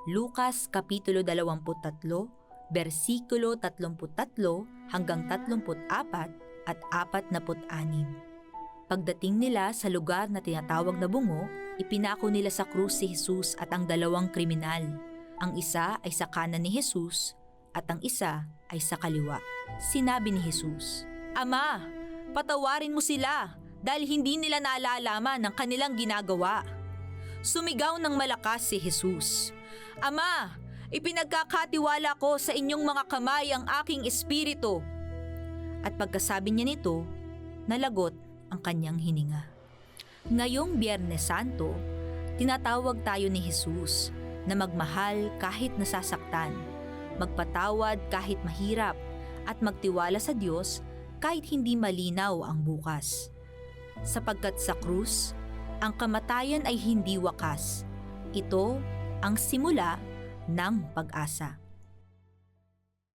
Lucas Kapitulo 23, versikulo 33 hanggang 34 at 46. Pagdating nila sa lugar na tinatawag na Bungo, ipinako nila sa krus si Jesus at ang dalawang kriminal. Ang isa ay sa kanan ni Jesus at ang isa ay sa kaliwa. Sinabi ni Jesus, "Ama, patawarin mo sila dahil hindi nila naalalaman ang kanilang ginagawa." Sumigaw ng malakas si Jesus, "Ama, ipinagkakatiwala ko sa inyong mga kamay ang aking espiritu." At pagkasabi niya nito, nalagot ang kanyang hininga. Ngayong Biyernes Santo, tinatawag tayo ni Jesus na magmahal kahit nasasaktan, magpatawad kahit mahirap, at magtiwala sa Diyos kahit hindi malinaw ang bukas. Sapagkat sa krus, ang kamatayan ay hindi wakas. Ito ang simula ng pag-asa.